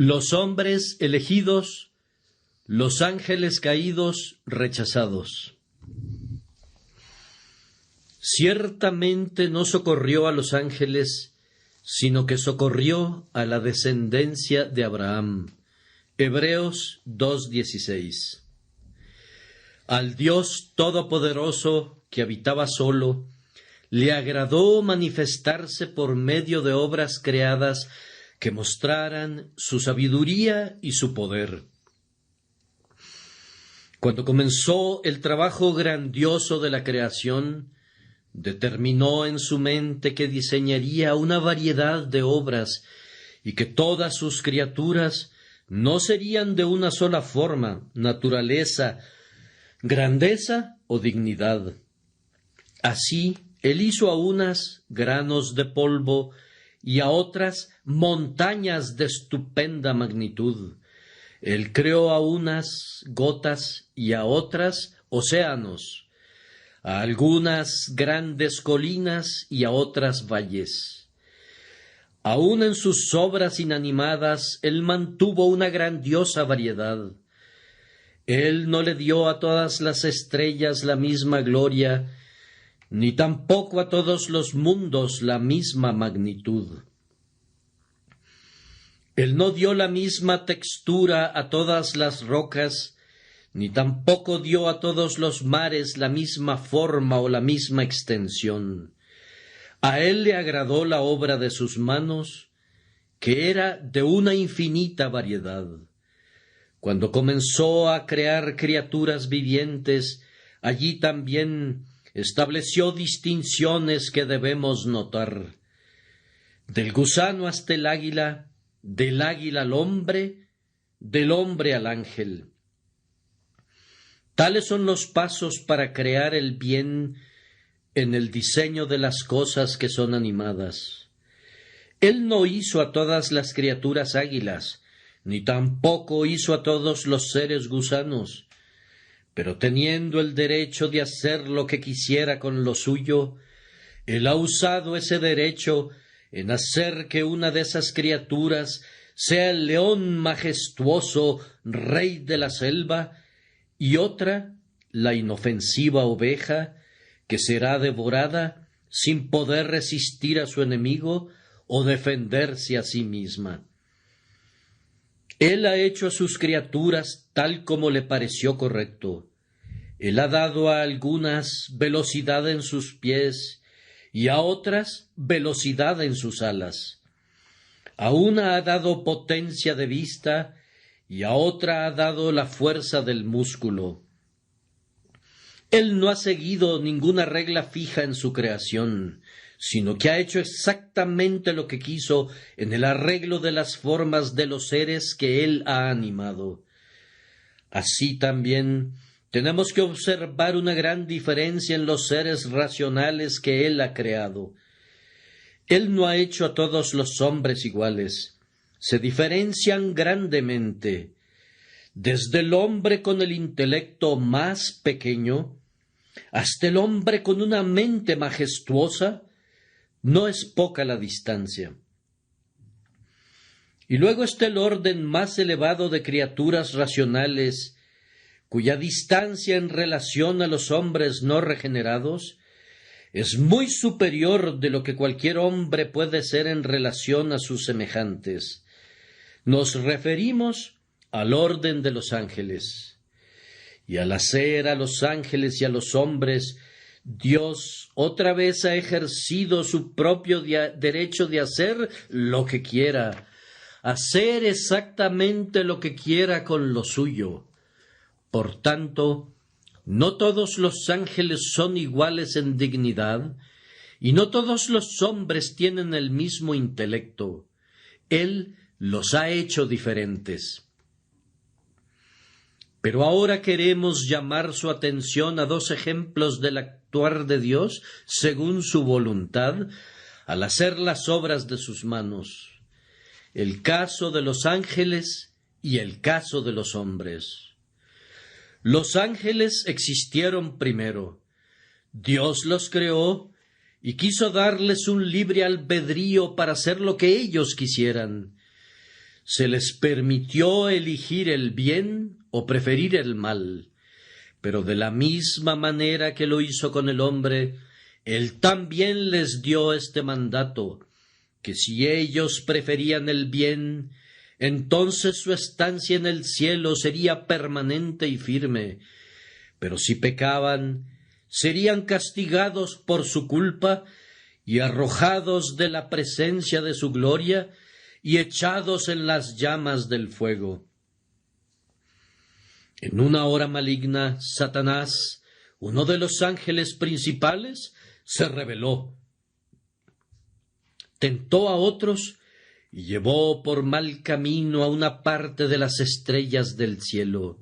Los hombres elegidos, los ángeles caídos, rechazados. Ciertamente no socorrió a los ángeles, sino que socorrió a la descendencia de Abraham. Hebreos 2:16. Al Dios Todopoderoso, que habitaba solo, le agradó manifestarse por medio de obras creadas que mostraran su sabiduría y su poder. Cuando comenzó el trabajo grandioso de la creación, determinó en su mente que diseñaría una variedad de obras y que todas sus criaturas no serían de una sola forma, naturaleza, grandeza o dignidad. Así, él hizo a unas granos de polvo y a otras montañas de estupenda magnitud. Él creó a unas gotas y a otras océanos, a algunas grandes colinas y a otras valles. Aun en sus obras inanimadas, él mantuvo una grandiosa variedad. Él no le dio a todas las estrellas la misma gloria, ni tampoco a todos los mundos la misma magnitud. Él no dio la misma textura a todas las rocas, ni tampoco dio a todos los mares la misma forma o la misma extensión. A él le agradó la obra de sus manos, que era de una infinita variedad. Cuando comenzó a crear criaturas vivientes, allí también estableció distinciones que debemos notar. Del gusano hasta el águila, del águila al hombre, del hombre al ángel. Tales son los pasos para crear el bien en el diseño de las cosas que son animadas. Él no hizo a todas las criaturas águilas, ni tampoco hizo a todos los seres gusanos, pero teniendo el derecho de hacer lo que quisiera con lo suyo, él ha usado ese derecho en hacer que una de esas criaturas sea el león majestuoso, rey de la selva, y otra, la inofensiva oveja, que será devorada sin poder resistir a su enemigo o defenderse a sí misma. Él ha hecho a sus criaturas tal como le pareció correcto. Él ha dado a algunas velocidad en sus pies y a otras velocidad en sus alas. A una ha dado potencia de vista y a otra ha dado la fuerza del músculo. Él no ha seguido ninguna regla fija en su creación, sino que ha hecho exactamente lo que quiso en el arreglo de las formas de los seres que él ha animado. Así también tenemos que observar una gran diferencia en los seres racionales que él ha creado. Él no ha hecho a todos los hombres iguales. Se diferencian grandemente. Desde el hombre con el intelecto más pequeño hasta el hombre con una mente majestuosa, no es poca la distancia. Y luego está el orden más elevado de criaturas racionales, cuya distancia en relación a los hombres no regenerados es muy superior de lo que cualquier hombre puede ser en relación a sus semejantes. Nos referimos al orden de los ángeles. Y al hacer a los ángeles y a los hombres, Dios otra vez ha ejercido su propio derecho de hacer lo que quiera, hacer exactamente lo que quiera con lo suyo. Por tanto, no todos los ángeles son iguales en dignidad, y no todos los hombres tienen el mismo intelecto. Él los ha hecho diferentes. Pero ahora queremos llamar su atención a dos ejemplos del actuar de Dios según su voluntad al hacer las obras de sus manos. El caso de los ángeles y el caso de los hombres. Los ángeles existieron primero. Dios los creó y quiso darles un libre albedrío para hacer lo que ellos quisieran. se les permitió elegir el bien o preferir el mal, pero de la misma manera que lo hizo con el hombre, él también les dio este mandato, que si ellos preferían el bien, entonces su estancia en el cielo sería permanente y firme, pero si pecaban, serían castigados por su culpa y arrojados de la presencia de su gloria y echados en las llamas del fuego. En una hora maligna, Satanás, uno de los ángeles principales, se rebeló. Tentó a otros y llevó por mal camino a una parte de las estrellas del cielo.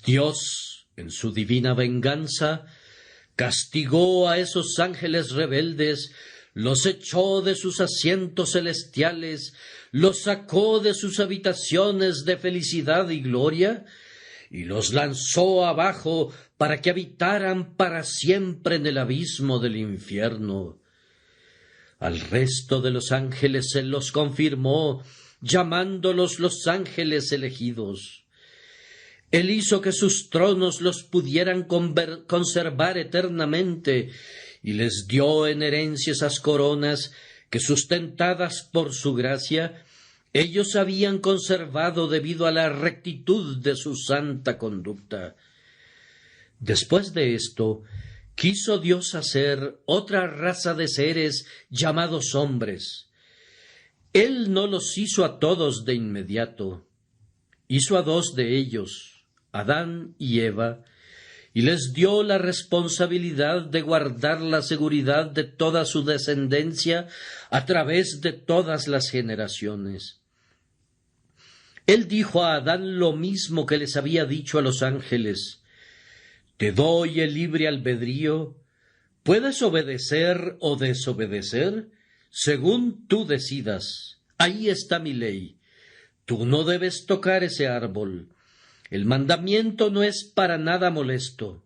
Dios, en su divina venganza, castigó a esos ángeles rebeldes, los echó de sus asientos celestiales, los sacó de sus habitaciones de felicidad y gloria, y los lanzó abajo para que habitaran para siempre en el abismo del infierno. Al resto de los ángeles se los confirmó, llamándolos los ángeles elegidos. Él hizo que sus tronos los pudieran conservar eternamente, y les dio en herencia esas coronas que, sustentadas por su gracia, ellos habían conservado debido a la rectitud de su santa conducta. Después de esto, quiso Dios hacer otra raza de seres llamados hombres. Él no los hizo a todos de inmediato. Hizo a dos de ellos, Adán y Eva, y les dio la responsabilidad de guardar la seguridad de toda su descendencia a través de todas las generaciones. Él dijo a Adán lo mismo que les había dicho a los ángeles: «Te doy el libre albedrío, puedes obedecer o desobedecer, según tú decidas. Ahí está mi ley. Tú no debes tocar ese árbol. El mandamiento no es para nada molesto.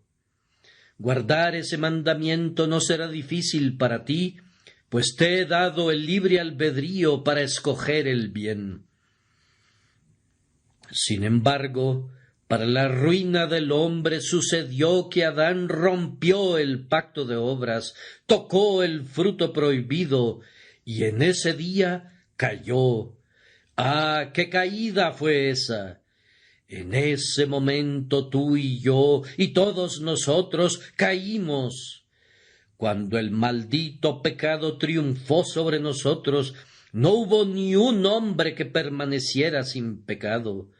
Guardar ese mandamiento no será difícil para ti, pues te he dado el libre albedrío para escoger el bien». Sin embargo, para la ruina del hombre sucedió que Adán rompió el pacto de obras, tocó el fruto prohibido, y en ese día cayó. ¡Ah, qué caída fue esa! En ese momento tú y yo y todos nosotros caímos. Cuando el maldito pecado triunfó sobre nosotros, no hubo ni un hombre que permaneciera sin pecado.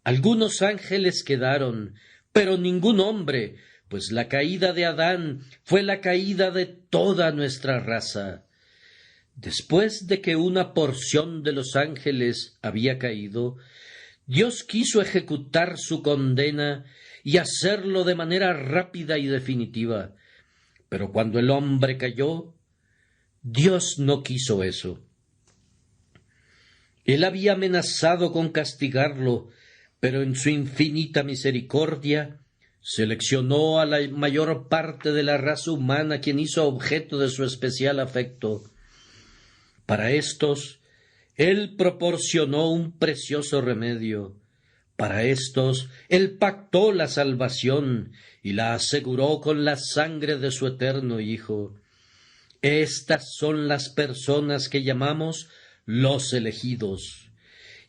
Algunos ángeles quedaron, pero ningún hombre, pues la caída de Adán fue la caída de toda nuestra raza. Después de que una porción de los ángeles había caído, Dios quiso ejecutar su condena y hacerlo de manera rápida y definitiva. Pero cuando el hombre cayó, Dios no quiso eso. Él había amenazado con castigarlo, pero en su infinita misericordia seleccionó a la mayor parte de la raza humana, quien hizo objeto de su especial afecto. Para éstos, Él proporcionó un precioso remedio. Para éstos, Él pactó la salvación y la aseguró con la sangre de su eterno Hijo. Estas son las personas que llamamos los elegidos.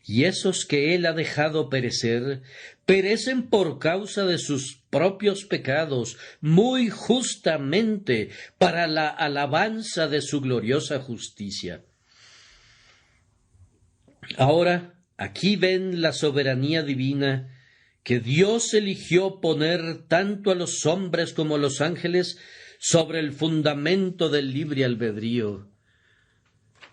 Y esos que Él ha dejado perecer, perecen por causa de sus propios pecados, muy justamente para la alabanza de su gloriosa justicia. Ahora, aquí ven la soberanía divina que Dios eligió poner tanto a los hombres como a los ángeles sobre el fundamento del libre albedrío.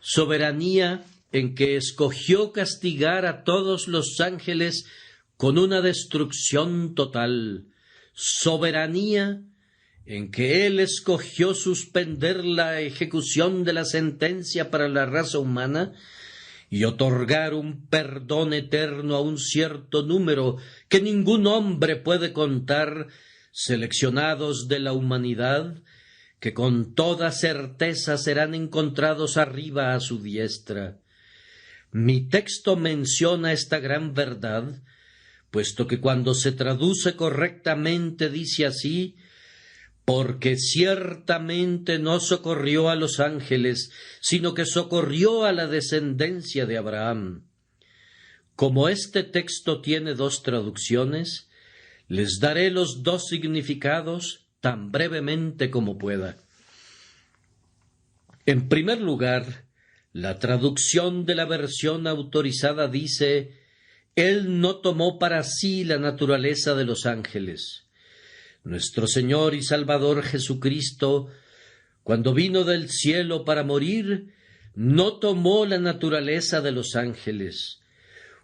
Soberanía en que escogió castigar a todos los ángeles con una destrucción total. Soberanía en que Él escogió suspender la ejecución de la sentencia para la raza humana y otorgar un perdón eterno a un cierto número que ningún hombre puede contar, seleccionados de la humanidad, que con toda certeza serán encontrados arriba a su diestra. Mi texto menciona esta gran verdad, puesto que cuando se traduce correctamente dice así: porque ciertamente no socorrió a los ángeles, sino que socorrió a la descendencia de Abraham. Como este texto tiene dos traducciones, les daré los dos significados tan brevemente como pueda. En primer lugar, la traducción de la versión autorizada dice: Él no tomó para sí la naturaleza de los ángeles. Nuestro Señor y Salvador Jesucristo, cuando vino del cielo para morir, no tomó la naturaleza de los ángeles.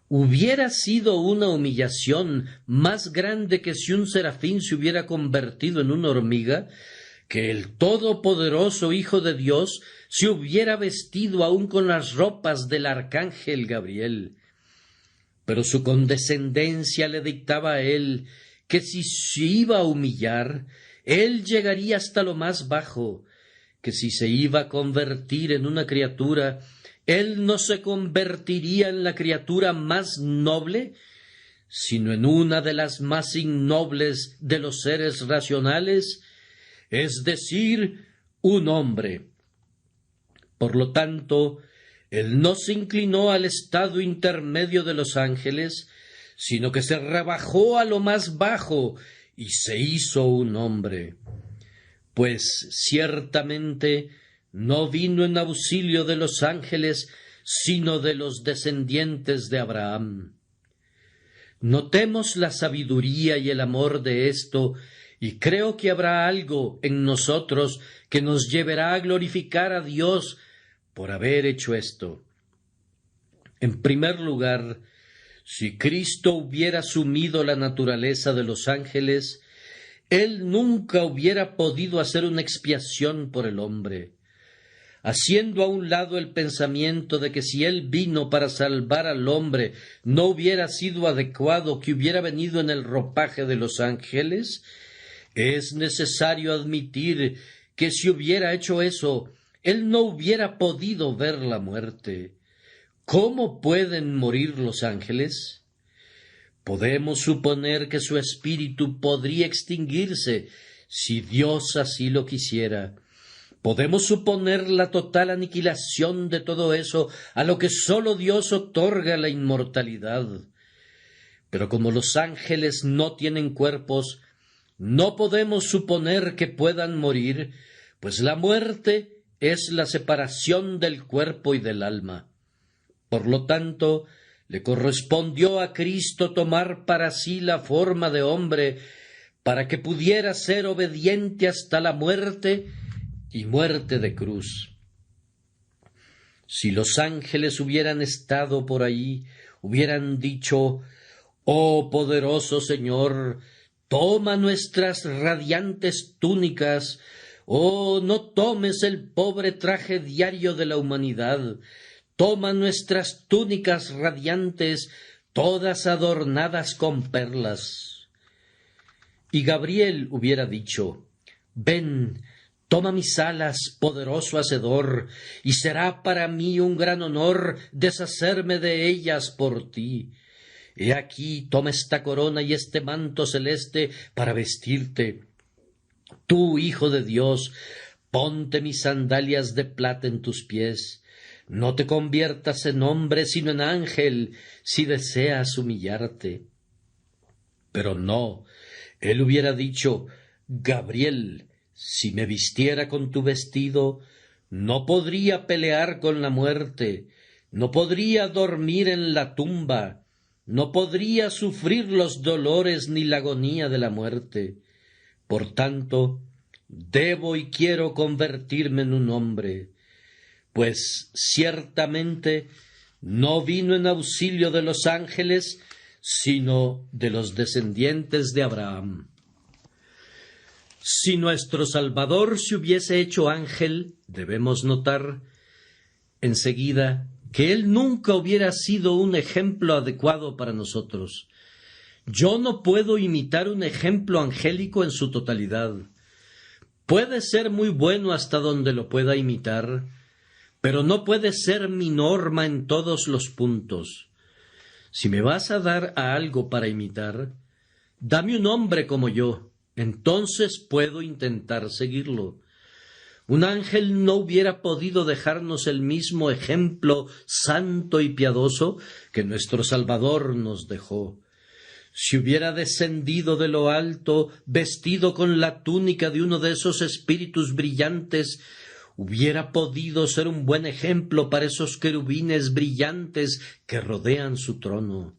Hubiera sido una humillación más grande que si un serafín se hubiera convertido en una hormiga, que el todopoderoso Hijo de Dios se hubiera vestido aún con las ropas del arcángel Gabriel. Pero su condescendencia le dictaba a él que si se iba a humillar, él llegaría hasta lo más bajo, que si se iba a convertir en una criatura, él no se convertiría en la criatura más noble, sino en una de las más innobles de los seres racionales, es decir, un hombre. Por lo tanto, él no se inclinó al estado intermedio de los ángeles, sino que se rebajó a lo más bajo y se hizo un hombre. Pues ciertamente no vino en auxilio de los ángeles, sino de los descendientes de Abraham. Notemos la sabiduría y el amor de esto, y creo que habrá algo en nosotros que nos llevará a glorificar a Dios por haber hecho esto. En primer lugar, si Cristo hubiera asumido la naturaleza de los ángeles, Él nunca hubiera podido hacer una expiación por el hombre. Haciendo a un lado el pensamiento de que si Él vino para salvar al hombre, no hubiera sido adecuado que hubiera venido en el ropaje de los ángeles, es necesario admitir que si hubiera hecho eso, Él no hubiera podido ver la muerte. ¿Cómo pueden morir los ángeles? Podemos suponer que su espíritu podría extinguirse si Dios así lo quisiera. Podemos suponer la total aniquilación de todo eso, a lo que sólo Dios otorga la inmortalidad. Pero como los ángeles no tienen cuerpos, no podemos suponer que puedan morir, pues la muerte es la separación del cuerpo y del alma. Por lo tanto, le correspondió a Cristo tomar para sí la forma de hombre, para que pudiera ser obediente hasta la muerte y muerte de cruz. Si los ángeles hubieran estado por ahí, hubieran dicho: «Oh poderoso Señor, toma nuestras radiantes túnicas, oh, no tomes el pobre traje diario de la humanidad, toma nuestras túnicas radiantes, todas adornadas con perlas». Y Gabriel hubiera dicho: «Ven, toma mis alas, poderoso Hacedor, y será para mí un gran honor deshacerme de ellas por ti. He aquí, toma esta corona y este manto celeste para vestirte. Tú, Hijo de Dios, ponte mis sandalias de plata en tus pies. No te conviertas en hombre, sino en ángel, si deseas humillarte». Pero no, él hubiera dicho: «Gabriel, si me vistiera con tu vestido, no podría pelear con la muerte, no podría dormir en la tumba, no podría sufrir los dolores ni la agonía de la muerte. Por tanto, debo y quiero convertirme en un hombre, pues ciertamente no vino en auxilio de los ángeles, sino de los descendientes de Abraham». Si nuestro Salvador se hubiese hecho ángel, debemos notar enseguida que Él nunca hubiera sido un ejemplo adecuado para nosotros. Yo no puedo imitar un ejemplo angélico en su totalidad. Puede ser muy bueno hasta donde lo pueda imitar, pero no puede ser mi norma en todos los puntos. Si me vas a dar a algo para imitar, dame un hombre como yo, entonces puedo intentar seguirlo. Un ángel no hubiera podido dejarnos el mismo ejemplo santo y piadoso que nuestro Salvador nos dejó. Si hubiera descendido de lo alto, vestido con la túnica de uno de esos espíritus brillantes, hubiera podido ser un buen ejemplo para esos querubines brillantes que rodean su trono.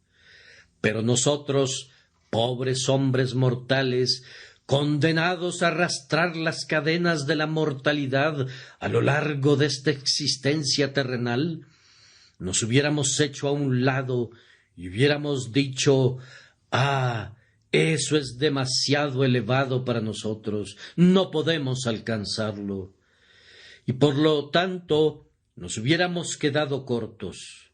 Pero nosotros, pobres hombres mortales, condenados a arrastrar las cadenas de la mortalidad a lo largo de esta existencia terrenal, nos hubiéramos hecho a un lado y hubiéramos dicho: «Ah, eso es demasiado elevado para nosotros, no podemos alcanzarlo». Y por lo tanto nos hubiéramos quedado cortos.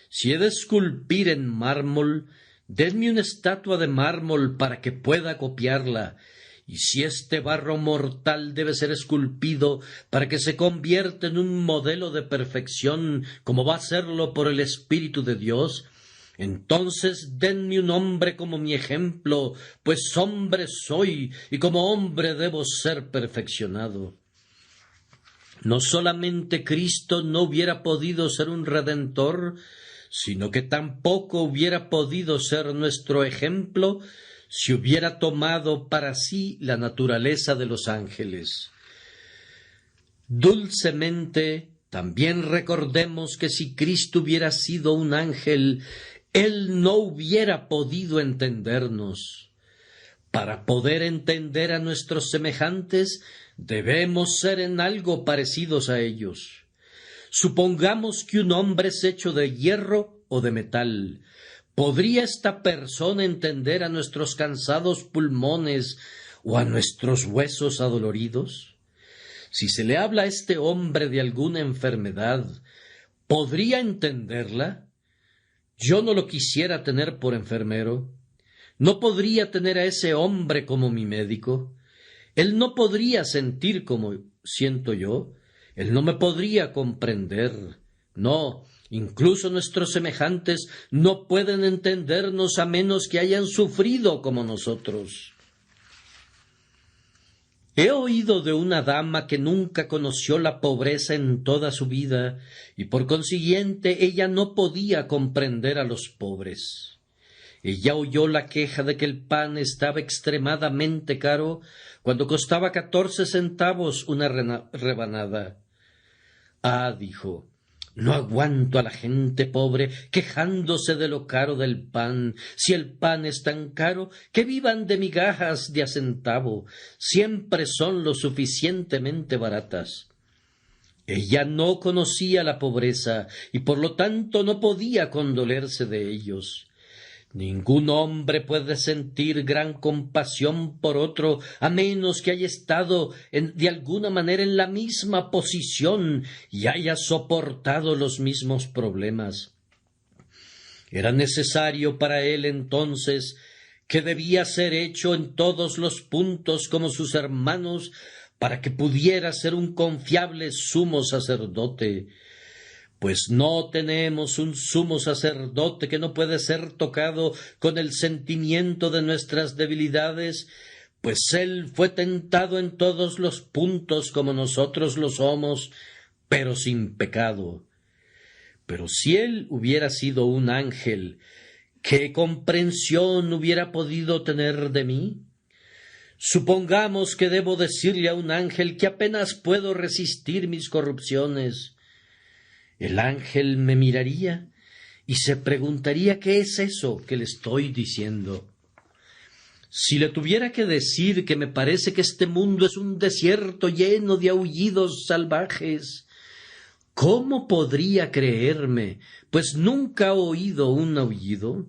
Si he de esculpir en mármol, denme una estatua de mármol para que pueda copiarla, y si este barro mortal debe ser esculpido para que se convierta en un modelo de perfección, como va a serlo por el Espíritu de Dios, entonces denme un hombre como mi ejemplo, pues hombre soy, y como hombre debo ser perfeccionado. No solamente Cristo no hubiera podido ser un redentor, sino que tampoco hubiera podido ser nuestro ejemplo si hubiera tomado para sí la naturaleza de los ángeles. Dulcemente, también recordemos que si Cristo hubiera sido un ángel, Él no hubiera podido entendernos. Para poder entender a nuestros semejantes, debemos ser en algo parecidos a ellos. Supongamos que un hombre es hecho de hierro o de metal. ¿Podría esta persona entender a nuestros cansados pulmones o a nuestros huesos adoloridos? Si se le habla a este hombre de alguna enfermedad, ¿podría entenderla? Yo no lo quisiera tener por enfermero. No podría tener a ese hombre como mi médico. Él no podría sentir como siento yo. Él no me podría comprender. No, incluso nuestros semejantes no pueden entendernos a menos que hayan sufrido como nosotros. He oído de una dama que nunca conoció la pobreza en toda su vida, y por consiguiente ella no podía comprender a los pobres. Ella oyó la queja de que el pan estaba extremadamente caro cuando costaba 14 centavos una rebanada. «Ah», dijo, «no aguanto a la gente pobre quejándose de lo caro del pan. Si el pan es tan caro, que vivan de migajas de a centavo. Siempre son lo suficientemente baratas». Ella no conocía la pobreza y por lo tanto no podía condolerse de ellos. Ningún hombre puede sentir gran compasión por otro a menos que haya estado de alguna manera en la misma posición y haya soportado los mismos problemas. Era necesario para él entonces, que debía ser hecho en todos los puntos como sus hermanos, para que pudiera ser un confiable sumo sacerdote. Pues no tenemos un sumo sacerdote que no puede ser tocado con el sentimiento de nuestras debilidades, pues él fue tentado en todos los puntos como nosotros lo somos, pero sin pecado. Pero si él hubiera sido un ángel, ¿qué comprensión hubiera podido tener de mí? Supongamos que debo decirle a un ángel que apenas puedo resistir mis corrupciones. El ángel me miraría y se preguntaría qué es eso que le estoy diciendo. Si le tuviera que decir que me parece que este mundo es un desierto lleno de aullidos salvajes, ¿cómo podría creerme? Pues nunca ha oído un aullido.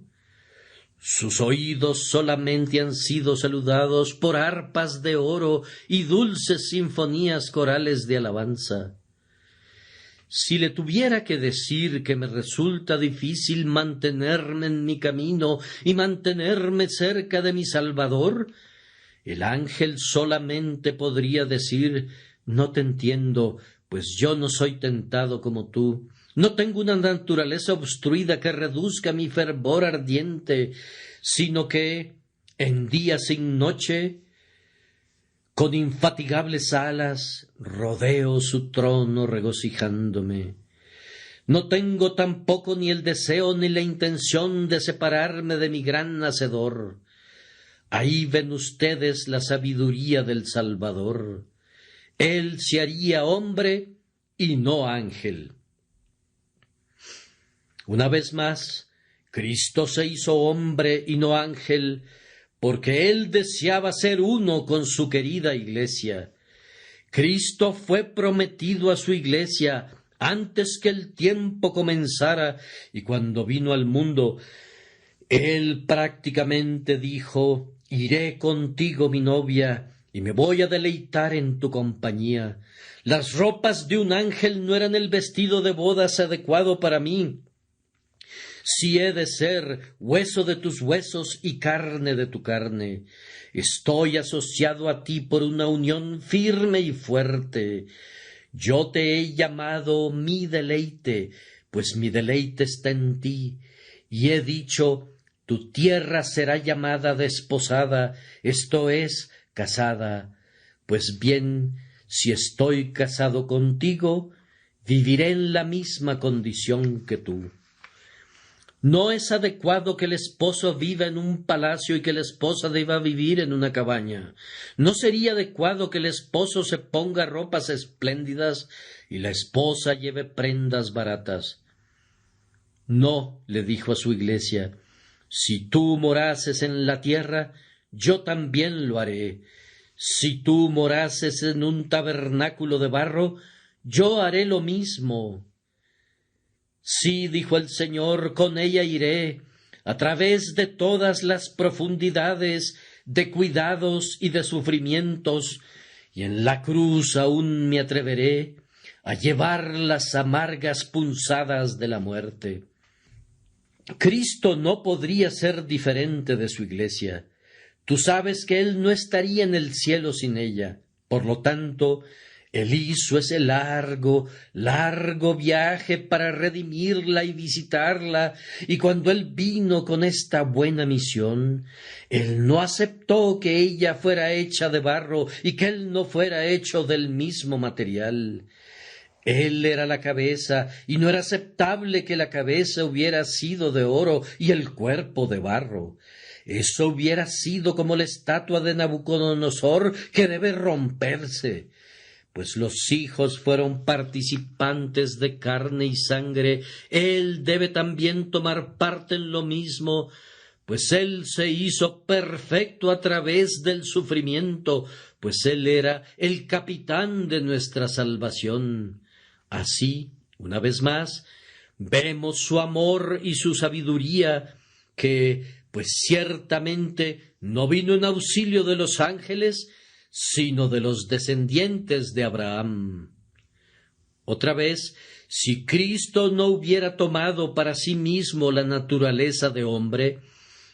Sus oídos solamente han sido saludados por arpas de oro y dulces sinfonías corales de alabanza. Si le tuviera que decir que me resulta difícil mantenerme en mi camino y mantenerme cerca de mi Salvador, el ángel solamente podría decir: «No te entiendo, pues yo no soy tentado como tú. No tengo una naturaleza obstruida que reduzca mi fervor ardiente, sino que, en día sin noche, con infatigables alas, rodeo su trono regocijándome. No tengo tampoco ni el deseo ni la intención de separarme de mi gran Hacedor. Ahí ven ustedes la sabiduría del Salvador. Él se haría hombre y no ángel. Una vez más, Cristo se hizo hombre y no ángel, porque Él deseaba ser uno con su querida Iglesia. Cristo fue prometido a su Iglesia antes que el tiempo comenzara, y cuando vino al mundo, Él prácticamente dijo: «Iré contigo, mi novia, y me voy a deleitar en tu compañía. Las ropas de un ángel no eran el vestido de bodas adecuado para mí. Si he de ser hueso de tus huesos y carne de tu carne, estoy asociado a ti por una unión firme y fuerte. Yo te he llamado mi deleite, pues mi deleite está en ti, y he dicho: tu tierra será llamada desposada, esto es, casada. Pues bien, si estoy casado contigo, viviré en la misma condición que tú». No es adecuado que el esposo viva en un palacio y que la esposa deba vivir en una cabaña. No sería adecuado que el esposo se ponga ropas espléndidas y la esposa lleve prendas baratas. «No», le dijo a su Iglesia, «si tú morases en la tierra, yo también lo haré. Si tú morases en un tabernáculo de barro, yo haré lo mismo». «Sí», dijo el Señor, «con ella iré, a través de todas las profundidades de cuidados y de sufrimientos, y en la cruz aún me atreveré a llevar las amargas punzadas de la muerte». Cristo no podría ser diferente de su Iglesia. Tú sabes que Él no estaría en el cielo sin ella. Por lo tanto, Él hizo ese largo viaje para redimirla y visitarla, y cuando Él vino con esta buena misión, Él no aceptó que ella fuera hecha de barro y que Él no fuera hecho del mismo material. Él era la cabeza, y no era aceptable que la cabeza hubiera sido de oro y el cuerpo de barro. Eso hubiera sido como la estatua de Nabucodonosor, que debe romperse. Pues los hijos fueron participantes de carne y sangre, Él debe también tomar parte en lo mismo, pues Él se hizo perfecto a través del sufrimiento, pues Él era el capitán de nuestra salvación. Así, una vez más, vemos su amor y su sabiduría, que, pues ciertamente, no vino en auxilio de los ángeles, sino de los descendientes de Abraham. Otra vez, si Cristo no hubiera tomado para sí mismo la naturaleza de hombre,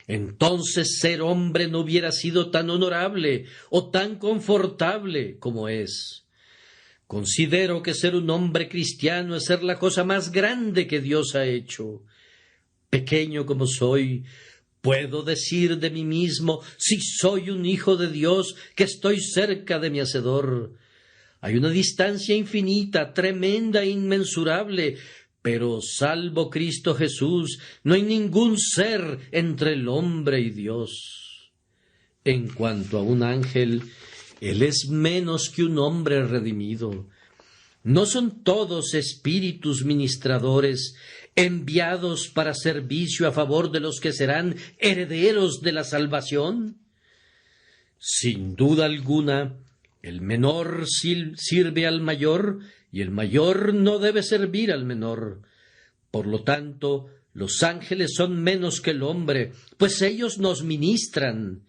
entonces ser hombre no hubiera sido tan honorable o tan confortable como es. Considero que ser un hombre cristiano es ser la cosa más grande que Dios ha hecho. Pequeño como soy, puedo decir de mí mismo, si soy un hijo de Dios, que estoy cerca de mi Hacedor. Hay una distancia infinita, tremenda e inmensurable, pero salvo Cristo Jesús, no hay ningún ser entre el hombre y Dios. En cuanto a un ángel, él es menos que un hombre redimido. ¿No son todos espíritus ministradores enviados para servicio a favor de los que serán herederos de la salvación? Sin duda alguna, el menor sirve al mayor y el mayor no debe servir al menor. Por lo tanto, los ángeles son menos que el hombre, pues ellos nos ministran.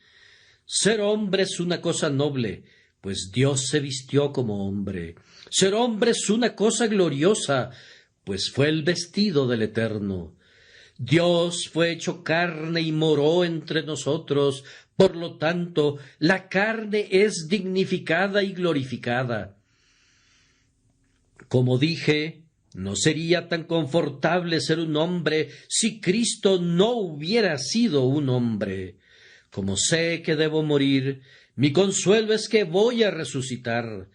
Ser hombre es una cosa noble, pues Dios se vistió como hombre. Ser hombre es una cosa gloriosa, pues fue el vestido del Eterno. Dios fue hecho carne y moró entre nosotros, por lo tanto, la carne es dignificada y glorificada. Como dije, no sería tan confortable ser un hombre si Cristo no hubiera sido un hombre. Como sé que debo morir, mi consuelo es que voy a resucitar.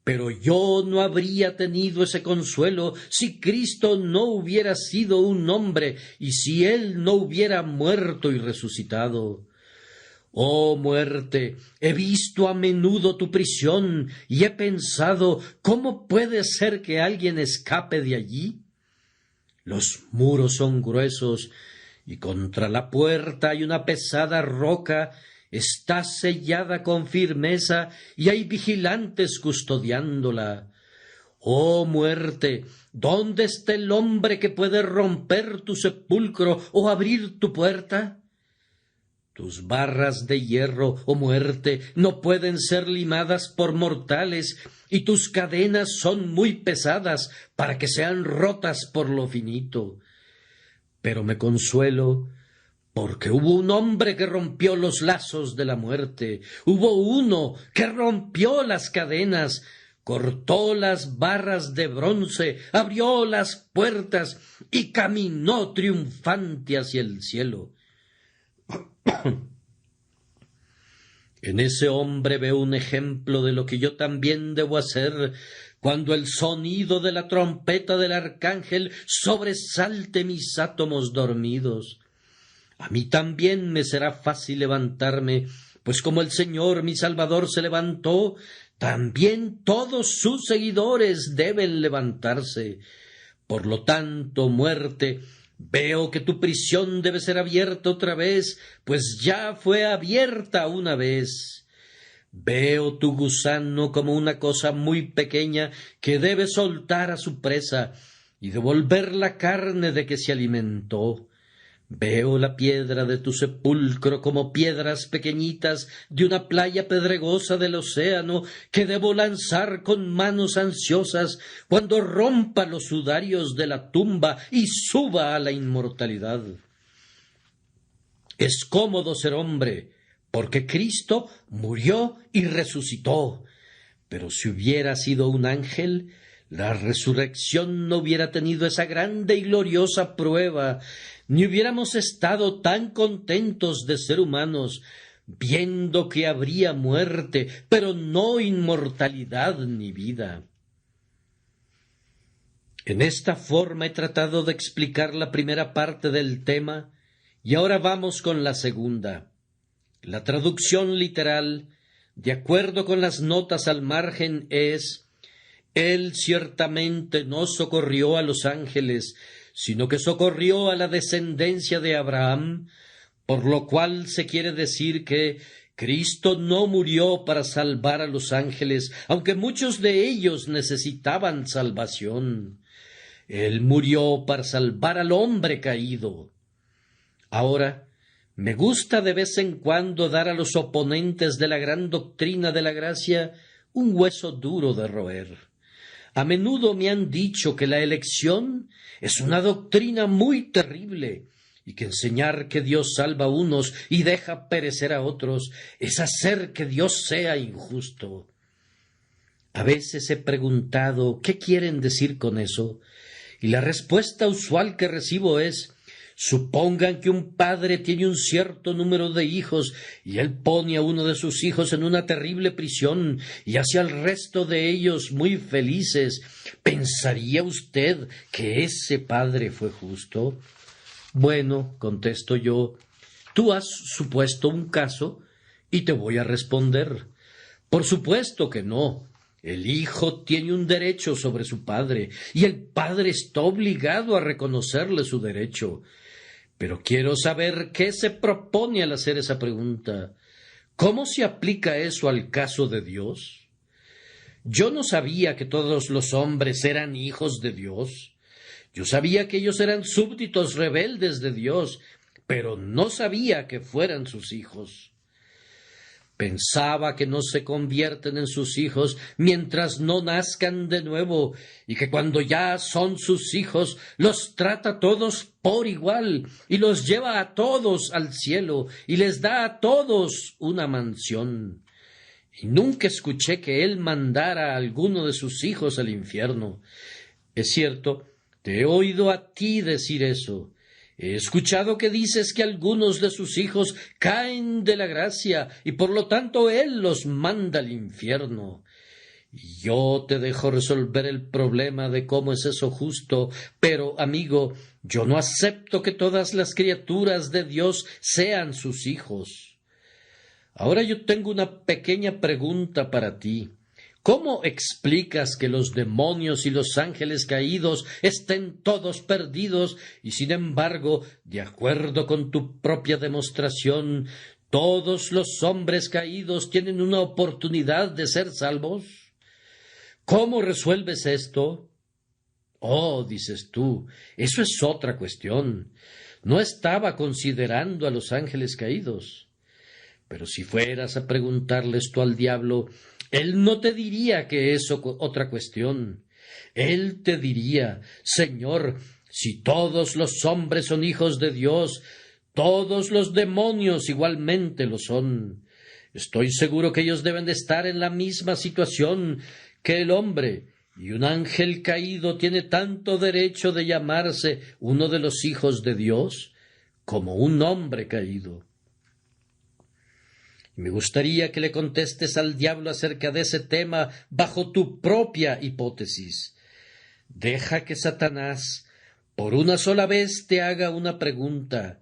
Pero yo no habría tenido ese consuelo si Cristo no hubiera sido un hombre y si Él no hubiera muerto y resucitado. Oh muerte, he visto a menudo tu prisión y he pensado, ¿cómo puede ser que alguien escape de allí? Los muros son gruesos y contra la puerta hay una pesada roca, está sellada con firmeza y hay vigilantes custodiándola. Oh muerte, ¿dónde está el hombre que puede romper tu sepulcro o abrir tu puerta? Tus barras de hierro, oh muerte, no pueden ser limadas por mortales, y tus cadenas son muy pesadas para que sean rotas por lo finito. Pero me consuelo, porque hubo un hombre que rompió los lazos de la muerte, hubo uno que rompió las cadenas, cortó las barras de bronce, abrió las puertas y caminó triunfante hacia el cielo. En ese hombre veo un ejemplo de lo que yo también debo hacer cuando el sonido de la trompeta del arcángel sobresalte mis átomos dormidos. A mí también me será fácil levantarme, pues como el Señor mi Salvador se levantó, también todos sus seguidores deben levantarse. Por lo tanto, muerte, veo que tu prisión debe ser abierta otra vez, pues ya fue abierta una vez. Veo tu gusano como una cosa muy pequeña que debe soltar a su presa y devolver la carne de que se alimentó. Veo la piedra de tu sepulcro como piedras pequeñitas de una playa pedregosa del océano que debo lanzar con manos ansiosas cuando rompa los sudarios de la tumba y suba a la inmortalidad. Es cómodo ser hombre, porque Cristo murió y resucitó. Pero si hubiera sido un ángel, la resurrección no hubiera tenido esa grande y gloriosa prueba, ni hubiéramos estado tan contentos de ser humanos, viendo que habría muerte, pero no inmortalidad ni vida. En esta forma he tratado de explicar la primera parte del tema, y ahora vamos con la segunda. La traducción literal, de acuerdo con las notas al margen, es: Él ciertamente no socorrió a los ángeles, sino que socorrió a la descendencia de Abraham, por lo cual se quiere decir que Cristo no murió para salvar a los ángeles, aunque muchos de ellos necesitaban salvación. Él murió para salvar al hombre caído. Ahora, me gusta de vez en cuando dar a los oponentes de la gran doctrina de la gracia un hueso duro de roer. A menudo me han dicho que la elección es una doctrina muy terrible y que enseñar que Dios salva a unos y deja perecer a otros es hacer que Dios sea injusto. A veces he preguntado ¿qué quieren decir con eso? Y la respuesta usual que recibo es: supongan que un padre tiene un cierto número de hijos y él pone a uno de sus hijos en una terrible prisión y hace al resto de ellos muy felices. ¿Pensaría usted que ese padre fue justo? Bueno, contesto yo, tú has supuesto un caso y te voy a responder. Por supuesto que no. El hijo tiene un derecho sobre su padre y el padre está obligado a reconocerle su derecho. Pero quiero saber qué se propone al hacer esa pregunta. ¿Cómo se aplica eso al caso de Dios? Yo no sabía que todos los hombres eran hijos de Dios. Yo sabía que ellos eran súbditos rebeldes de Dios, pero no sabía que fueran sus hijos. Pensaba que no se convierten en sus hijos mientras no nazcan de nuevo, y que cuando ya son sus hijos los trata todos por igual, y los lleva a todos al cielo, y les da a todos una mansión. y nunca escuché que él mandara a alguno de sus hijos al infierno. Es cierto, te he oído a ti decir eso. He escuchado que dices que algunos de sus hijos caen de la gracia y por lo tanto él los manda al infierno. Y yo te dejo resolver el problema de cómo es eso justo, pero, amigo, yo no acepto que todas las criaturas de Dios sean sus hijos. Ahora yo tengo una pequeña pregunta para ti. ¿Cómo explicas que los demonios y los ángeles caídos estén todos perdidos y, sin embargo, de acuerdo con tu propia demostración, todos los hombres caídos tienen una oportunidad de ser salvos? ¿Cómo resuelves esto? Oh, dices tú, eso es otra cuestión. No estaba considerando a los ángeles caídos. Pero si fueras a preguntarle esto al diablo, él no te diría que es otra cuestión. Él te diría, Señor, si todos los hombres son hijos de Dios, todos los demonios igualmente lo son. Estoy seguro que ellos deben de estar en la misma situación que el hombre, y un ángel caído tiene tanto derecho de llamarse uno de los hijos de Dios como un hombre caído. Me gustaría que le contestes al diablo acerca de ese tema bajo tu propia hipótesis. Deja que Satanás por una sola vez te haga una pregunta.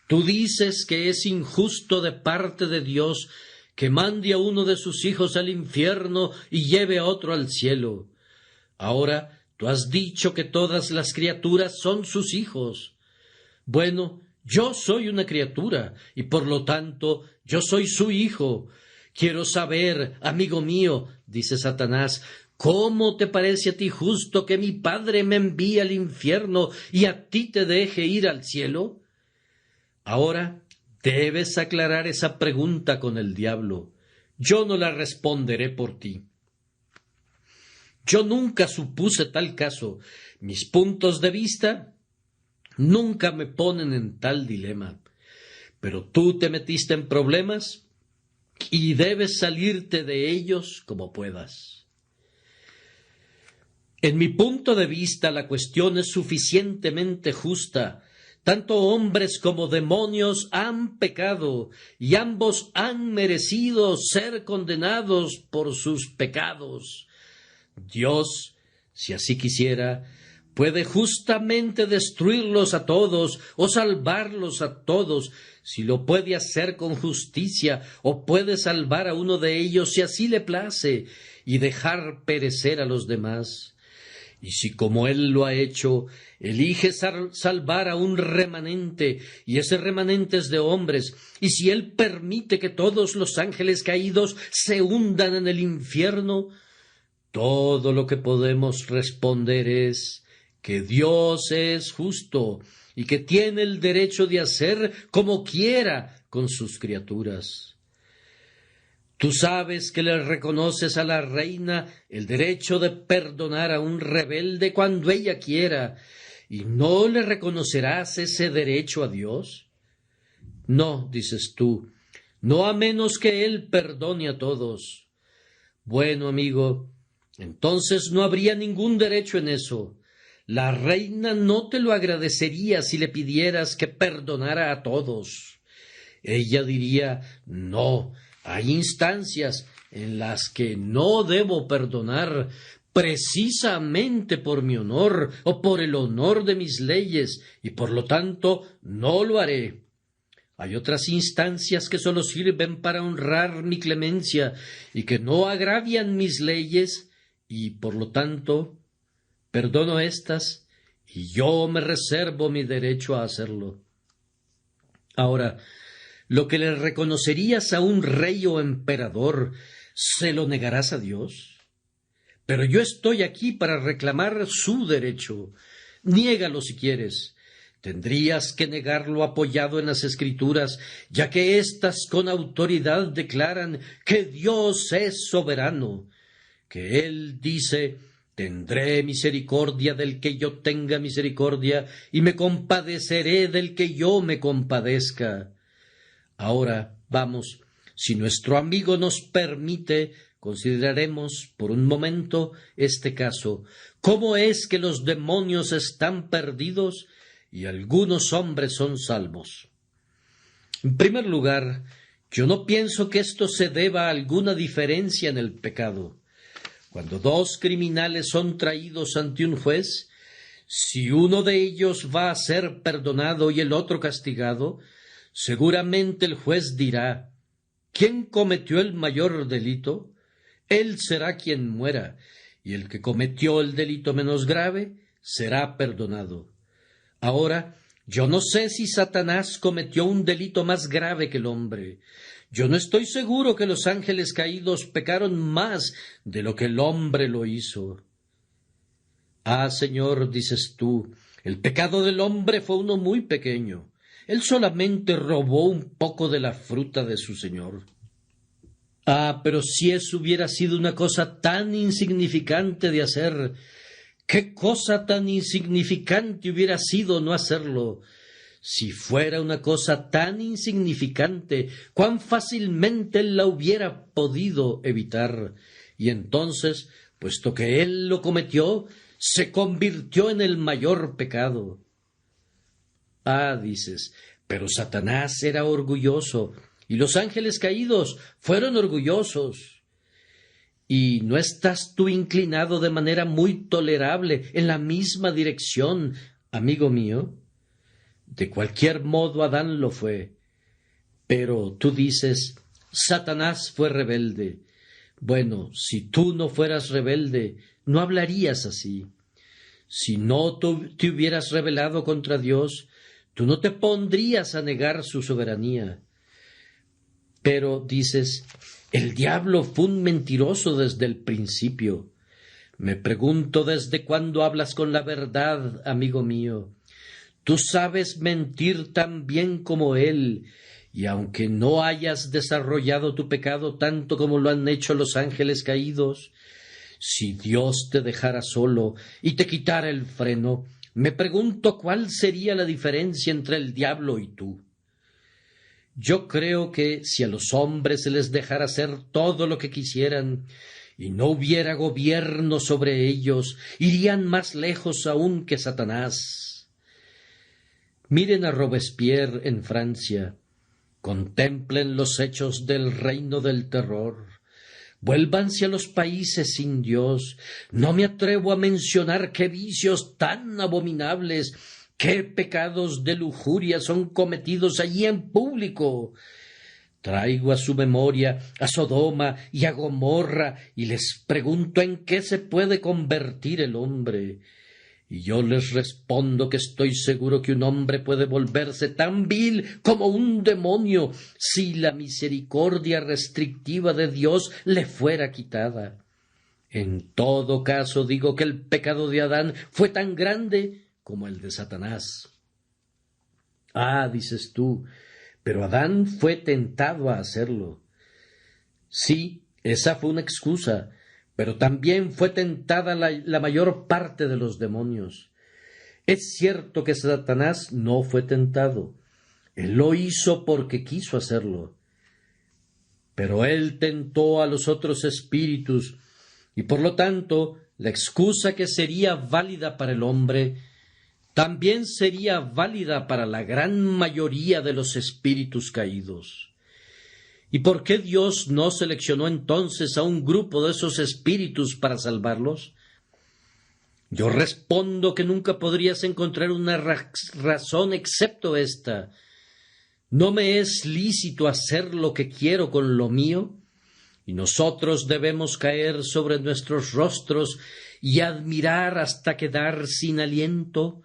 Tú dices que es injusto de parte de Dios que mande a uno de sus hijos al infierno y lleve a otro al cielo. Ahora tú has dicho que todas las criaturas son sus hijos. Bueno, yo soy una criatura y por lo tanto yo soy su hijo. Quiero saber, amigo mío, dice Satanás, ¿cómo te parece a ti justo que mi padre me envíe al infierno y a ti te deje ir al cielo? Ahora debes aclarar esa pregunta con el diablo. Yo no la responderé por ti. Yo nunca supuse tal caso. Mis puntos de vista nunca me ponen en tal dilema. Pero tú te metiste en problemas y debes salirte de ellos como puedas. En mi punto de vista, la cuestión es suficientemente justa. Tanto hombres como demonios han pecado, y ambos han merecido ser condenados por sus pecados. Dios, si así quisiera, puede justamente destruirlos a todos o salvarlos a todos, si lo puede hacer con justicia, o puede salvar a uno de ellos si así le place, y dejar perecer a los demás. Y si, como él lo ha hecho, elige salvar a un remanente, y ese remanente es de hombres, y si él permite que todos los ángeles caídos se hundan en el infierno, todo lo que podemos responder es que Dios es justo y que tiene el derecho de hacer como quiera con sus criaturas. Tú sabes que le reconoces a la reina el derecho de perdonar a un rebelde cuando ella quiera, ¿y no le reconocerás ese derecho a Dios? No, dices tú, no a menos que Él perdone a todos. Bueno, amigo, entonces no habría ningún derecho en eso. La reina no te lo agradecería si le pidieras que perdonara a todos. Ella diría, no, hay instancias en las que no debo perdonar precisamente por mi honor o por el honor de mis leyes, y por lo tanto no lo haré. Hay otras instancias que solo sirven para honrar mi clemencia y que no agravian mis leyes, y por lo tanto perdono estas, y yo me reservo mi derecho a hacerlo. Ahora, lo que le reconocerías a un rey o emperador, ¿se lo negarás a Dios? Pero yo estoy aquí para reclamar su derecho. Niégalo si quieres. Tendrías que negarlo apoyado en las Escrituras, ya que éstas con autoridad declaran que Dios es soberano, que Él dice: tendré misericordia del que yo tenga misericordia, y me compadeceré del que yo me compadezca. Ahora, vamos, Si nuestro amigo nos permite, consideraremos por un momento este caso. ¿Cómo es que los demonios están perdidos y algunos hombres son salvos? En primer lugar, yo no pienso que esto se deba a alguna diferencia en el pecado. Cuando dos criminales son traídos ante un juez, si uno de ellos va a ser perdonado y el otro castigado, seguramente el juez dirá: ¿quién cometió el mayor delito? Él será quien muera, y el que cometió el delito menos grave será perdonado. Ahora, yo no sé si Satanás cometió un delito más grave que el hombre. Yo no estoy seguro que los ángeles caídos pecaron más de lo que el hombre lo hizo. Ah, Señor, dices tú, el pecado del hombre fue uno muy pequeño. Él solamente robó un poco de la fruta de su Señor. Ah, pero si eso hubiera sido una cosa tan insignificante de hacer, ¿qué cosa tan insignificante hubiera sido no hacerlo? Si fuera una cosa tan insignificante, cuán fácilmente él la hubiera podido evitar. Y entonces, puesto que él lo cometió, se convirtió en el mayor pecado. Ah, dices, pero Satanás era orgulloso, y los ángeles caídos fueron orgullosos. ¿Y no estás tú inclinado de manera muy tolerable en la misma dirección, amigo mío? De cualquier modo Adán lo fue. Pero tú dices, Satanás fue rebelde. Bueno, si tú no fueras rebelde, no hablarías así. Si no te hubieras rebelado contra Dios, tú no te pondrías a negar su soberanía. Pero dices, el diablo fue un mentiroso desde el principio. Me pregunto desde cuándo hablas con la verdad, amigo mío. Tú sabes mentir tan bien como él, y aunque no hayas desarrollado tu pecado tanto como lo han hecho los ángeles caídos, si Dios te dejara solo y te quitara el freno, me pregunto cuál sería la diferencia entre el diablo y tú. Yo creo que si a los hombres se les dejara hacer todo lo que quisieran y no hubiera gobierno sobre ellos, irían más lejos aún que Satanás. Miren a Robespierre en Francia, contemplen los hechos del reino del terror, vuélvanse a los países sin Dios. No me atrevo a mencionar qué vicios tan abominables, qué pecados de lujuria son cometidos allí en público. Traigo a su memoria a Sodoma y a Gomorra y les pregunto en qué se puede convertir el hombre. Y yo les respondo que estoy seguro que un hombre puede volverse tan vil como un demonio si la misericordia restrictiva de Dios le fuera quitada. En todo caso digo que el pecado de Adán fue tan grande como el de Satanás. Ah, dices tú, pero Adán fue tentado a hacerlo. Sí, esa fue una excusa, pero también fue tentada la mayor parte de los demonios. Es cierto que Satanás no fue tentado. Él lo hizo porque quiso hacerlo. Pero él tentó a los otros espíritus, y por lo tanto, la excusa que sería válida para el hombre también sería válida para la gran mayoría de los espíritus caídos. ¿Y por qué Dios no seleccionó entonces a un grupo de esos espíritus para salvarlos? Yo respondo que nunca podrías encontrar una razón excepto esta. ¿No me es lícito hacer lo que quiero con lo mío? Y nosotros debemos caer sobre nuestros rostros y admirar hasta quedar sin aliento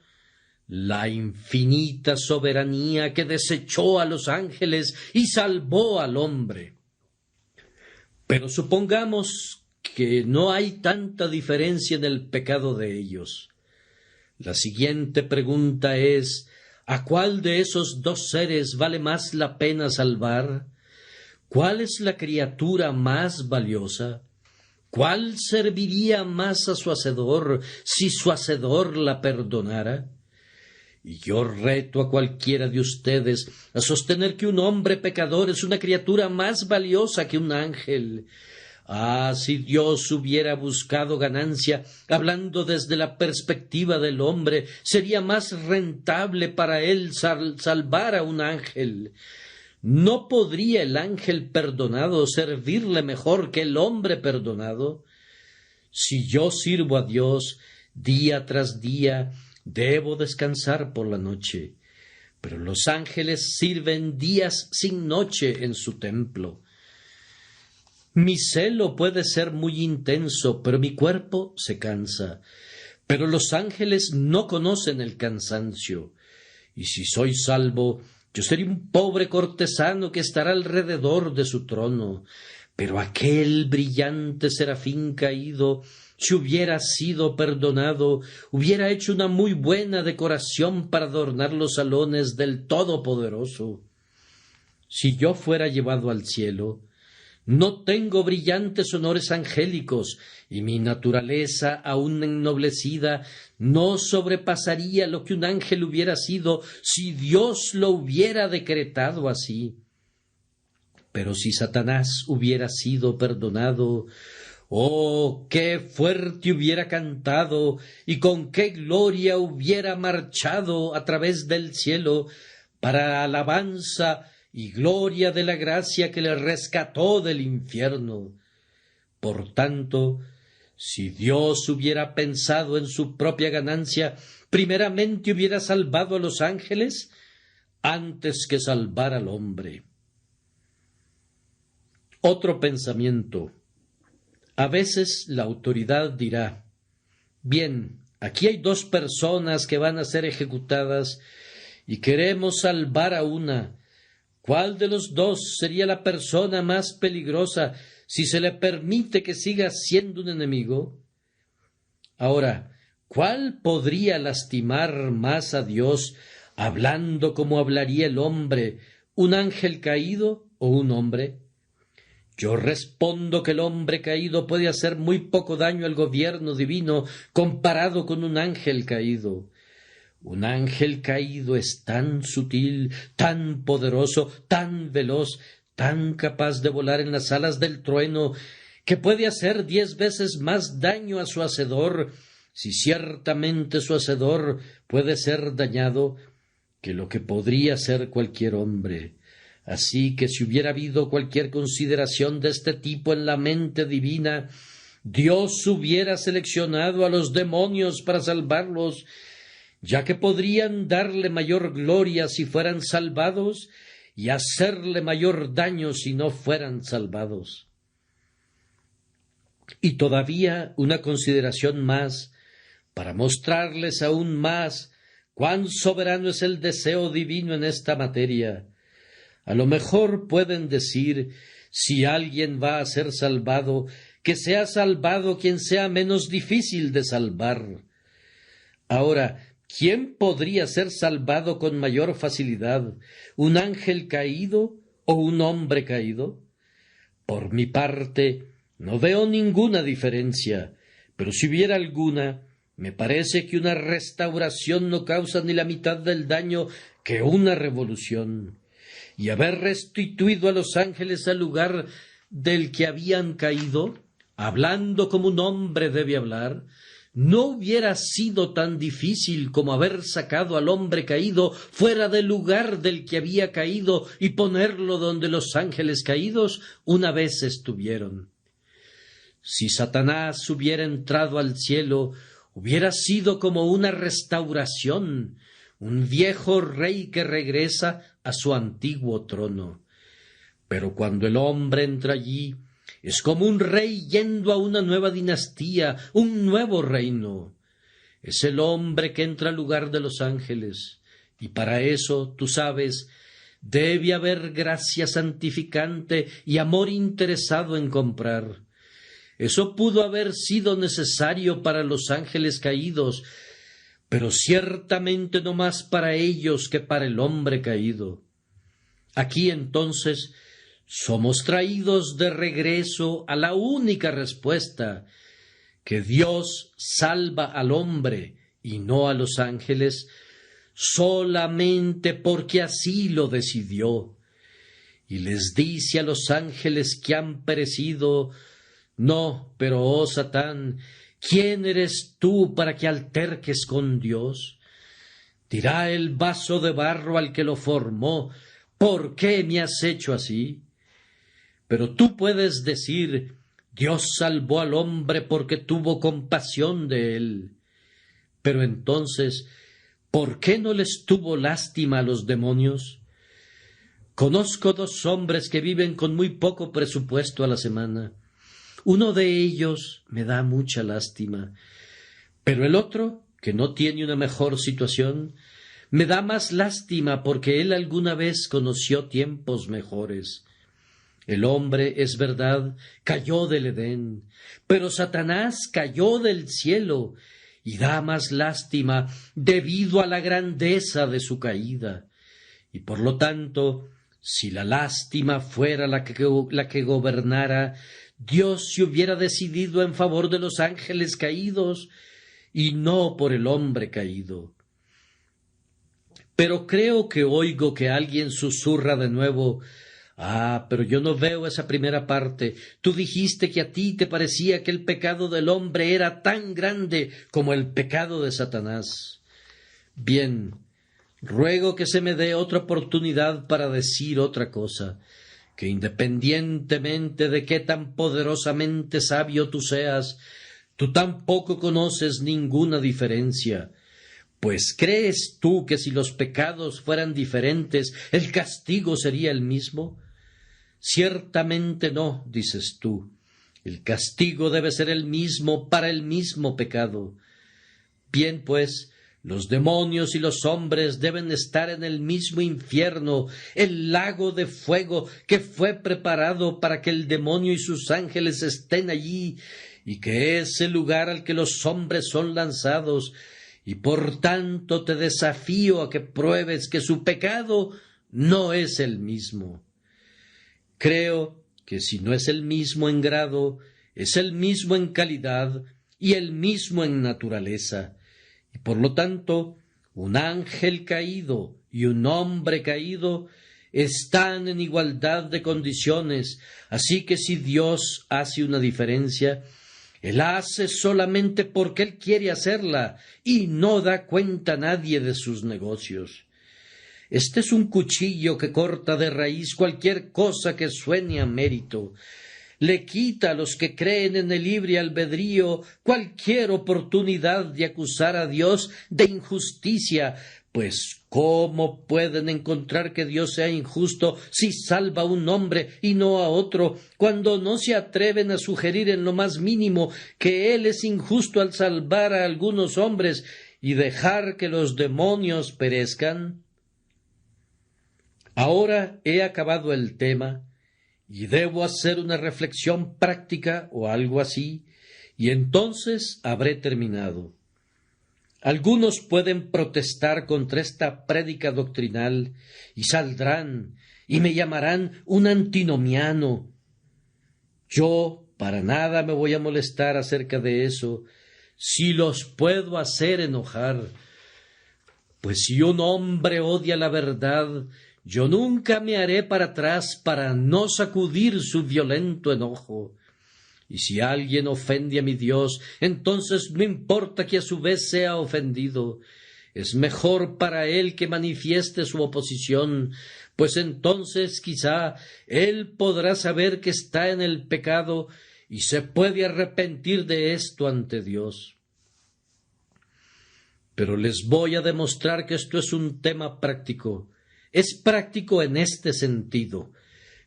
la infinita soberanía que desechó a los ángeles y salvó al hombre. Pero supongamos que no hay tanta diferencia en el pecado de ellos. La siguiente pregunta es, ¿a cuál de esos dos seres vale más la pena salvar? ¿Cuál es la criatura más valiosa? ¿Cuál serviría más a su Hacedor si su Hacedor la perdonara? Y yo reto a cualquiera de ustedes a sostener que un hombre pecador es una criatura más valiosa que un ángel. Ah, si Dios hubiera buscado ganancia, hablando desde la perspectiva del hombre, sería más rentable para él salvar a un ángel. ¿No podría el ángel perdonado servirle mejor que el hombre perdonado? Si yo sirvo a Dios día tras día, debo descansar por la noche, pero los ángeles sirven días sin noche en su templo. Mi celo puede ser muy intenso, pero mi cuerpo se cansa. Pero los ángeles no conocen el cansancio. Y si soy salvo, yo seré un pobre cortesano que estará alrededor de su trono. Pero aquel brillante serafín caído, si hubiera sido perdonado, hubiera hecho una muy buena decoración para adornar los salones del Todopoderoso. Si yo fuera llevado al cielo, no tengo brillantes honores angélicos, y mi naturaleza aún ennoblecida no sobrepasaría lo que un ángel hubiera sido si Dios lo hubiera decretado así. Pero si Satanás hubiera sido perdonado, ¡oh, qué fuerte hubiera cantado y con qué gloria hubiera marchado a través del cielo para alabanza y gloria de la gracia que le rescató del infierno! Por tanto, si Dios hubiera pensado en su propia ganancia, primeramente hubiera salvado a los ángeles antes que salvar al hombre. Otro pensamiento. A veces la autoridad dirá: bien, aquí hay 2 personas que van a ser ejecutadas y queremos salvar a una. ¿Cuál de los 2 sería la persona más peligrosa si se le permite que siga siendo un enemigo? Ahora, ¿cuál podría lastimar más a Dios hablando como hablaría el hombre, un ángel caído o un hombre? Yo respondo que el hombre caído puede hacer muy poco daño al gobierno divino comparado con un ángel caído. Un ángel caído es tan sutil, tan poderoso, tan veloz, tan capaz de volar en las alas del trueno, que puede hacer 10 veces más daño a su hacedor, si ciertamente su hacedor puede ser dañado, que lo que podría ser cualquier hombre. Así que si hubiera habido cualquier consideración de este tipo en la mente divina, Dios hubiera seleccionado a los demonios para salvarlos, ya que podrían darle mayor gloria si fueran salvados y hacerle mayor daño si no fueran salvados. Y todavía una consideración más, para mostrarles aún más cuán soberano es el deseo divino en esta materia. A lo mejor pueden decir, si alguien va a ser salvado, que sea salvado quien sea menos difícil de salvar. Ahora, ¿quién podría ser salvado con mayor facilidad, un ángel caído o un hombre caído? Por mi parte, no veo ninguna diferencia, pero si hubiera alguna, me parece que una restauración no causa ni la mitad del daño que una revolución. Y haber restituido a los ángeles al lugar del que habían caído, hablando como un hombre debe hablar, no hubiera sido tan difícil como haber sacado al hombre caído fuera del lugar del que había caído y ponerlo donde los ángeles caídos una vez estuvieron. Si Satanás hubiera entrado al cielo, hubiera sido como una restauración, un viejo rey que regresa a su antiguo trono. Pero cuando el hombre entra allí, es como un rey yendo a una nueva dinastía, un nuevo reino. Es el hombre que entra al lugar de los ángeles, y para eso, tú sabes, debe haber gracia santificante y amor interesado en comprar. Eso pudo haber sido necesario para los ángeles caídos, pero ciertamente no más para ellos que para el hombre caído. Aquí entonces somos traídos de regreso a la única respuesta, que Dios salva al hombre y no a los ángeles, solamente porque así lo decidió. Y les dice a los ángeles que han perecido: no, pero oh Satán, ¿quién eres tú para que alterques con Dios? Dirá el vaso de barro al que lo formó: ¿por qué me has hecho así? Pero tú puedes decir: Dios salvó al hombre porque tuvo compasión de él. Pero entonces, ¿por qué no les tuvo lástima a los demonios? Conozco 2 hombres que viven con muy poco presupuesto a la semana. Uno de ellos me da mucha lástima, pero el otro, que no tiene una mejor situación, me da más lástima porque él alguna vez conoció tiempos mejores. El hombre, es verdad, cayó del Edén, pero Satanás cayó del cielo, y da más lástima debido a la grandeza de su caída. Y por lo tanto, si la lástima fuera la que gobernara, Dios se hubiera decidido en favor de los ángeles caídos y no por el hombre caído. Pero creo que oigo que alguien susurra de nuevo: pero yo no veo esa primera parte. Tú dijiste que a ti te parecía que el pecado del hombre era tan grande como el pecado de Satanás. Bien, ruego que se me dé otra oportunidad para decir otra cosa, que independientemente de qué tan poderosamente sabio tú seas, tú tampoco conoces ninguna diferencia. Pues ¿crees tú que si los pecados fueran diferentes, el castigo sería el mismo? Ciertamente no, dices tú. El castigo debe ser el mismo para el mismo pecado. Bien, pues, los demonios y los hombres deben estar en el mismo infierno, el lago de fuego que fue preparado para que el demonio y sus ángeles estén allí, y que es el lugar al que los hombres son lanzados, y por tanto te desafío a que pruebes que su pecado no es el mismo. Creo que si no es el mismo en grado, es el mismo en calidad y el mismo en naturaleza. Y por lo tanto, un ángel caído y un hombre caído están en igualdad de condiciones, así que si Dios hace una diferencia, Él hace solamente porque Él quiere hacerla y no da cuenta a nadie de sus negocios. Este es un cuchillo que corta de raíz cualquier cosa que suene a mérito. Le quita a los que creen en el libre albedrío cualquier oportunidad de acusar a Dios de injusticia, pues ¿cómo pueden encontrar que Dios sea injusto si salva a un hombre y no a otro, cuando no se atreven a sugerir en lo más mínimo que Él es injusto al salvar a algunos hombres y dejar que los demonios perezcan? Ahora he acabado el tema y debo hacer una reflexión práctica o algo así, y entonces habré terminado. Algunos pueden protestar contra esta prédica doctrinal y saldrán y me llamarán un antinomiano. Yo para nada me voy a molestar acerca de eso, si los puedo hacer enojar. Pues si un hombre odia la verdad, yo nunca me haré para atrás para no sacudir su violento enojo. Y si alguien ofende a mi Dios, entonces no importa que a su vez sea ofendido. Es mejor para él que manifieste su oposición, pues entonces quizá él podrá saber que está en el pecado y se puede arrepentir de esto ante Dios. Pero les voy a demostrar que esto es un tema práctico. Es práctico en este sentido,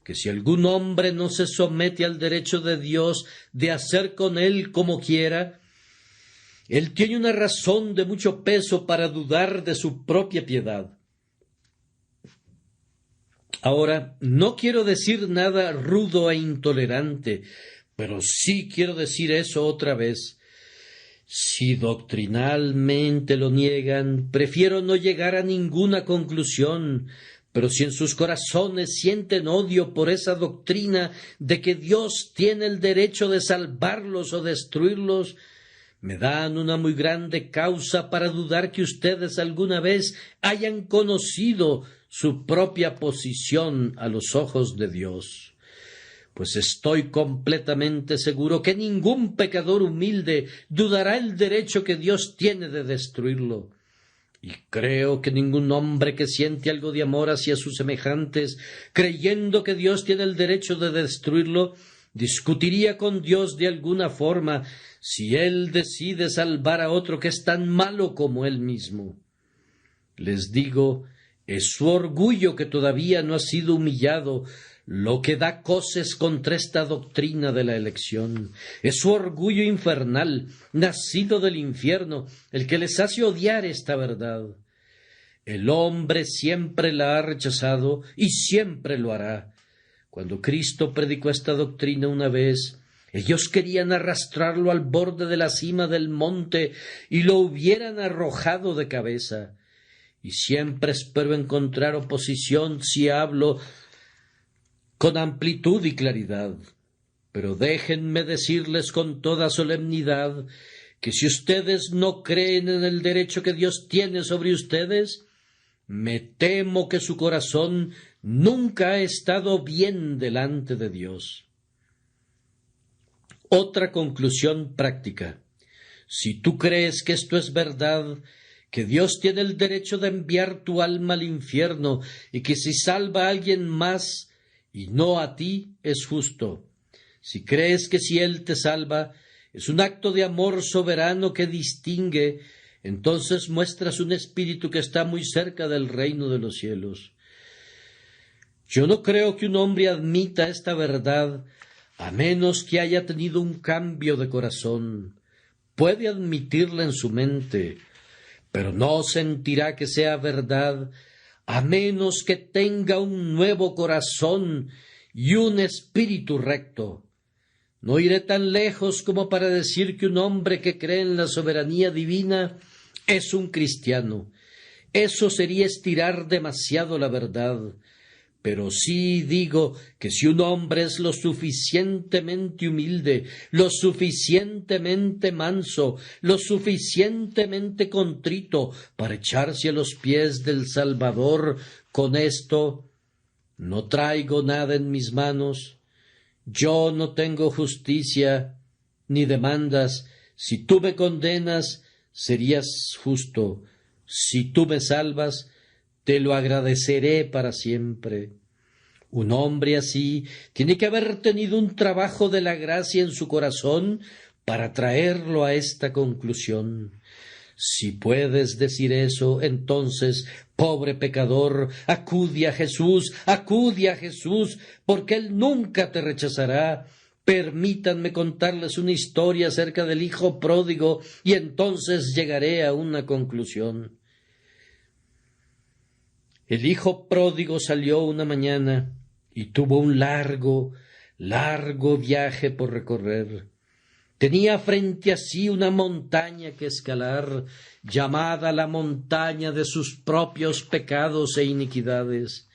que si algún hombre no se somete al derecho de Dios de hacer con él como quiera, él tiene una razón de mucho peso para dudar de su propia piedad. Ahora, no quiero decir nada rudo e intolerante, pero sí quiero decir eso otra vez. Si doctrinalmente lo niegan, prefiero no llegar a ninguna conclusión, pero si en sus corazones sienten odio por esa doctrina de que Dios tiene el derecho de salvarlos o destruirlos, me dan una muy grande causa para dudar que ustedes alguna vez hayan conocido su propia posición a los ojos de Dios. Pues estoy completamente seguro que ningún pecador humilde dudará el derecho que Dios tiene de destruirlo. Y creo que ningún hombre que siente algo de amor hacia sus semejantes, creyendo que Dios tiene el derecho de destruirlo, discutiría con Dios de alguna forma si Él decide salvar a otro que es tan malo como Él mismo. Les digo, es su orgullo que todavía no ha sido humillado lo que da coces contra esta doctrina de la elección. Es su orgullo infernal, nacido del infierno, el que les hace odiar esta verdad. El hombre siempre la ha rechazado y siempre lo hará. Cuando Cristo predicó esta doctrina una vez, ellos querían arrastrarlo al borde de la cima del monte y lo hubieran arrojado de cabeza. Y siempre espero encontrar oposición si hablo con amplitud y claridad. Pero déjenme decirles con toda solemnidad que si ustedes no creen en el derecho que Dios tiene sobre ustedes, me temo que su corazón nunca ha estado bien delante de Dios. Otra conclusión práctica. Si tú crees que esto es verdad, que Dios tiene el derecho de enviar tu alma al infierno y que si salva a alguien más y no a ti, es justo. Si crees que si Él te salva, es un acto de amor soberano que distingue, entonces muestras un espíritu que está muy cerca del reino de los cielos. Yo no creo que un hombre admita esta verdad a menos que haya tenido un cambio de corazón. Puede admitirla en su mente, pero no sentirá que sea verdad a menos que tenga un nuevo corazón y un espíritu recto. No iré tan lejos como para decir que un hombre que cree en la soberanía divina es un cristiano. Eso sería estirar demasiado la verdad. Pero sí digo que si un hombre es lo suficientemente humilde, lo suficientemente manso, lo suficientemente contrito para echarse a los pies del Salvador, con esto no traigo nada en mis manos, yo no tengo justicia ni demandas, si tú me condenas serías justo, si tú me salvas te lo agradeceré para siempre. Un hombre así tiene que haber tenido un trabajo de la gracia en su corazón para traerlo a esta conclusión. Si puedes decir eso, entonces, pobre pecador, acude a Jesús, porque Él nunca te rechazará. Permítanme contarles una historia acerca del hijo pródigo y entonces llegaré a una conclusión. El hijo pródigo salió una mañana y tuvo un largo viaje por recorrer. Tenía frente a sí una montaña que escalar, llamada la montaña de sus propios pecados e iniquidades.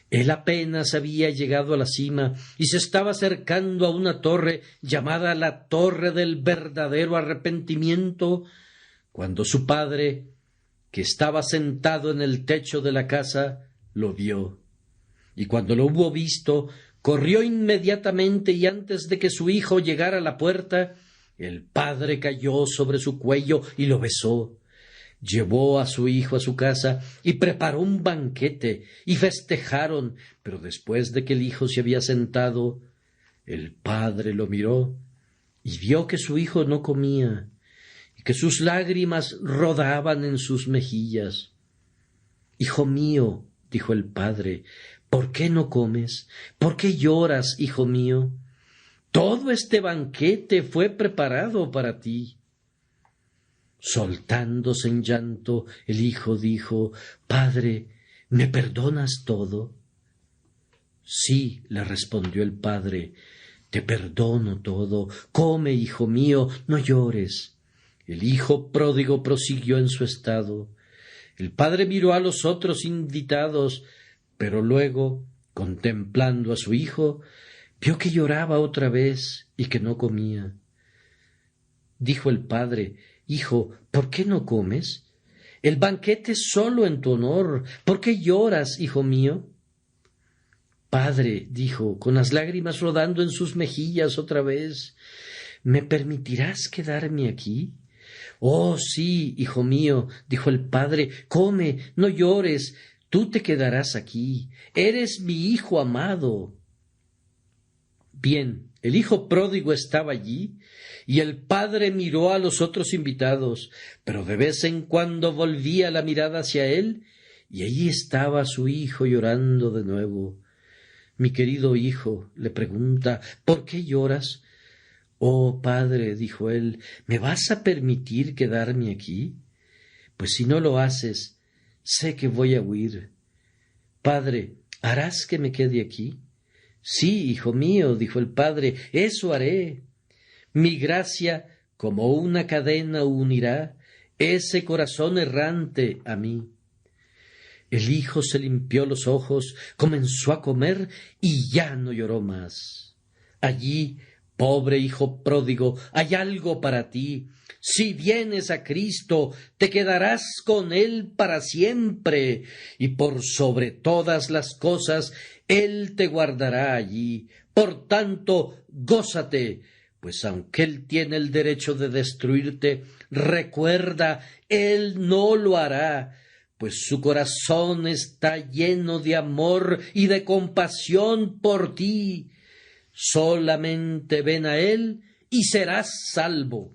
Él apenas había llegado a la cima y se estaba acercando a una torre llamada la Torre del Verdadero Arrepentimiento, cuando su padre, que estaba sentado en el techo de la casa, lo vio. Y cuando lo hubo visto, corrió inmediatamente y antes de que su hijo llegara a la puerta, el padre cayó sobre su cuello y lo besó. Llevó a su hijo a su casa y preparó un banquete y festejaron, pero después de que el hijo se había sentado, el padre lo miró y vio que su hijo no comía y que sus lágrimas rodaban en sus mejillas. «Hijo mío», dijo el padre, «¿por qué no comes? ¿Por qué lloras, hijo mío? Todo este banquete fue preparado para ti». Soltándose en llanto, el hijo dijo: «Padre, ¿me perdonas todo?». «Sí», le respondió el padre, «te perdono todo. Come, hijo mío, no llores». El hijo pródigo prosiguió en su estado. El padre miró a los otros invitados, pero luego, contemplando a su hijo, vio que lloraba otra vez y que no comía. Dijo el padre: Hijo, ¿por qué no comes? El banquete es solo en tu honor. ¿Por qué lloras, hijo mío? Padre, dijo, con las lágrimas rodando en sus mejillas otra vez, ¿me permitirás quedarme aquí? Oh, sí, hijo mío, dijo el padre, come, no llores, tú te quedarás aquí, eres mi hijo amado. Bien, el hijo pródigo estaba allí, y el padre miró a los otros invitados, pero de vez en cuando volvía la mirada hacia él, y allí estaba su hijo llorando de nuevo. Mi querido hijo, le pregunta, ¿por qué lloras? Oh, padre, dijo él, ¿me vas a permitir quedarme aquí? Pues si no lo haces, sé que voy a huir. Padre, ¿harás que me quede aquí? Sí, hijo mío, dijo el padre, eso haré. Mi gracia, como una cadena, unirá ese corazón errante a mí. El hijo se limpió los ojos, comenzó a comer y ya no lloró más. Allí, pobre hijo pródigo, hay algo para ti. Si vienes a Cristo, te quedarás con Él para siempre, y por sobre todas las cosas, Él te guardará allí. Por tanto, gózate, pues aunque Él tiene el derecho de destruirte, recuerda, Él no lo hará, pues su corazón está lleno de amor y de compasión por ti. Solamente ven a Él y serás salvo.